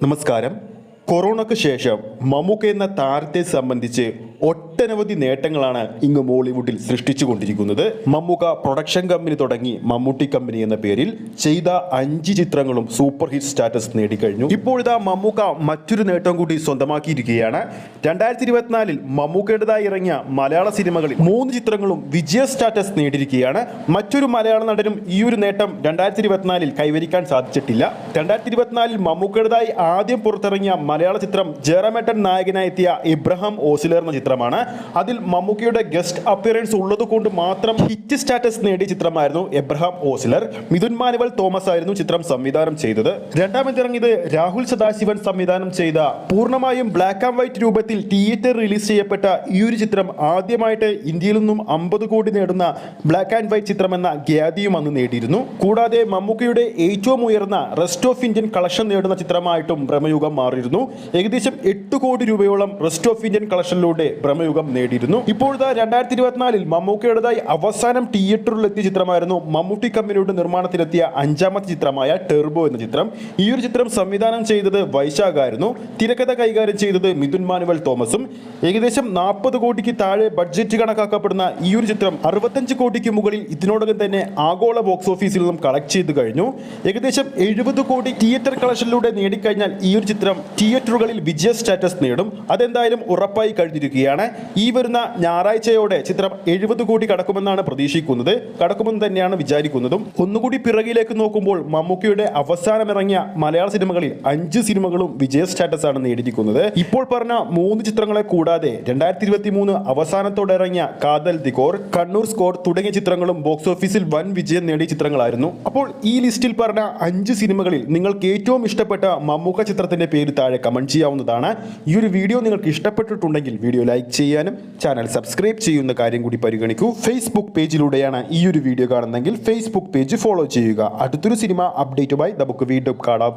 നമസ്കാരം. കൊറോണയ്ക്ക് ശേഷം മമ്മൂക്ക എന്ന താരത്തെ സംബന്ധിച്ച് ഒട്ടനവധി നേട്ടങ്ങളാണ് ഇങ്ങ് മോളിവുഡിൽ സൃഷ്ടിച്ചുകൊണ്ടിരിക്കുന്നത്. മമ്മൂക്ക പ്രൊഡക്ഷൻ കമ്പനി തുടങ്ങി മമ്മൂട്ടി കമ്പനി എന്ന പേരിൽ ചെയ്ത 5 ചിത്രങ്ങളും സൂപ്പർ ഹിറ്റ് സ്റ്റാറ്റസ് നേടിക്കഴിഞ്ഞു. ഇപ്പോഴിതാ മമ്മൂക്ക മറ്റൊരു നേട്ടം കൂടി സ്വന്തമാക്കിയിരിക്കുകയാണ്. 2024 മമ്മൂക്കയുടേതായി ഇറങ്ങിയ മലയാള സിനിമകളിൽ 3 ചിത്രങ്ങളും വിജയ സ്റ്റാറ്റസ് നേടിയിരിക്കുകയാണ്. മറ്റൊരു മലയാള നടനും ഈ ഒരു നേട്ടം 2024 കൈവരിക്കാൻ സാധിച്ചിട്ടില്ല. 2024 മമ്മൂക്കയുടേതായി ആദ്യം പുറത്തിറങ്ങിയ മലയാള ചിത്രം ജയറാമേട്ടൻ നായകനായെത്തിയ ഇബ്രഹാം ഓസിലർ എന്ന ചിത്രമാണ്. അതിൽ മമ്മൂക്കയുടെ ഗസ്റ്റ് അപ്പിയറൻസ് ഉള്ളത് കൊണ്ട് മാത്രം ഹിറ്റ് സ്റ്റാറ്റസ് നേടിയ ചിത്രമായിരുന്നു എബ്രഹാം ഓസിലർ. മിഥുൻ മാനുവൽ തോമസ് ആയിരുന്നു ചിത്രം സംവിധാനം ചെയ്തത്. രണ്ടാമതിറങ്ങിയത് രാഹുൽ സദാശിവൻ സംവിധാനം ചെയ്ത പൂർണ്ണമായും ബ്ലാക്ക് ആൻഡ് വൈറ്റ് രൂപത്തിൽ തിയേറ്റർ റിലീസ് ചെയ്യപ്പെട്ട ഈ ഒരു ചിത്രം ആദ്യമായിട്ട് ഇന്ത്യയിൽ നിന്നും 50 കോടി നേടുന്ന ബ്ലാക്ക് ആൻഡ് വൈറ്റ് ചിത്രം എന്ന ഖ്യാതിയും അന്ന് നേടിയിരുന്നു. കൂടാതെ മമ്മൂക്കയുടെ ഏറ്റവും ഉയർന്ന റെസ്റ്റ് ഓഫ് ഇന്ത്യൻ കളക്ഷൻ നേടുന്ന ചിത്രമായിട്ടും ഭ്രമയുഗം മാറിയിരുന്നു. ഏകദേശം 8 കോടി രൂപയോളം റെസ്റ്റ് ഓഫ് ഇന്ത്യൻ കളക്ഷനിലൂടെ ഭ്രമയുഗം നേടിയിരുന്നു. ഇപ്പോഴത്തെ 2024 മമ്മൂക്കയുടേതായി അവസാനം തിയേറ്ററിൽ എത്തിയ ചിത്രമായിരുന്നു മമ്മൂട്ടി കമ്പനിയുടെ നിർമ്മാണത്തിലെത്തിയ 5ാമത്തെ ചിത്രമായ ടെർബോ എന്ന ചിത്രം. ഈ ഒരു ചിത്രം സംവിധാനം ചെയ്തത് വൈശാഖ് ആയിരുന്നു. തിരക്കഥ കൈകാര്യം ചെയ്തത് മിഥുൻ മാനുവൽ തോമസും. ഏകദേശം 40 കോടിക്ക് താഴെ ബഡ്ജറ്റ് കണക്കാക്കപ്പെടുന്ന ഈ ഒരു ചിത്രം 65 കോടിക്ക് മുകളിൽ ഇതിനോടകം തന്നെ ആഗോള ബോക്സ് ഓഫീസിൽ നിന്നും കളക്ട് ചെയ്ത് കഴിഞ്ഞു. ഏകദേശം 70 കോടി തിയേറ്റർ കളക്ഷനിലൂടെ നേടിക്കഴിഞ്ഞാൽ ഈ ഒരു ചിത്രം തിയേറ്ററുകളിൽ വിജയ സ്റ്റാറ്റസ് നേടും. അതെന്തായാലും ഉറപ്പായി കഴിഞ്ഞിരിക്കുകയാണ്. ഈ വരുന്ന ഞായറാഴ്ചയോടെ ചിത്രം 70 കോടി കടക്കുമെന്നാണ് പ്രതീക്ഷിക്കുന്നത്. കടക്കുമെന്ന് തന്നെയാണ് വിചാരിക്കുന്നതും. ഒന്നുകൂടി പിറകിലേക്ക് നോക്കുമ്പോൾ മമ്മൂക്കയുടെ അവസാനം ഇറങ്ങിയ മലയാള സിനിമകളിൽ 5 സിനിമകളും വിജയ സ്റ്റാറ്റസ് ആണ് നേടിയിരിക്കുന്നത്. ഇപ്പോൾ പറഞ്ഞ 3 ചിത്രങ്ങളെ കൂടാതെ 2023 അവസാനത്തോടെ ഇറങ്ങിയ കാതൽ ദിഗോർ, കണ്ണൂർ സ്കോർ തുടങ്ങിയ ചിത്രങ്ങളും ബോക്സ് ഓഫീസിൽ വൻ വിജയം നേടിയ ചിത്രങ്ങളായിരുന്നു. അപ്പോൾ ഈ ലിസ്റ്റിൽ പറഞ്ഞ 5 സിനിമകളിൽ നിങ്ങൾക്ക് ഏറ്റവും ഇഷ്ടപ്പെട്ട മമ്മൂക്ക ചിത്രത്തിന്റെ പേര് താഴെ കമന്റ് ചെയ്യാവുന്നതാണ്. ഈ ഒരു വീഡിയോ നിങ്ങൾക്ക് ഇഷ്ടപ്പെട്ടിട്ടുണ്ടെങ്കിൽ വീഡിയോ ലൈക്ക് ചെയ്യാനും ചാനൽ സബ്സ്ക്രൈബ് ചെയ്യുന്ന കാര്യം കൂടി പരിഗണിക്കൂ. ഫേസ്ബുക്ക് പേജിലൂടെയാണ് ഈ ഒരു വീഡിയോ കാണുന്നതെങ്കിൽ ഫേസ്ബുക്ക് പേജ് ഫോളോ ചെയ്യുക. അടുത്തൊരു സിനിമ അപ്ഡേറ്റുമായി നമുക്ക് വീണ്ടും കാണാം.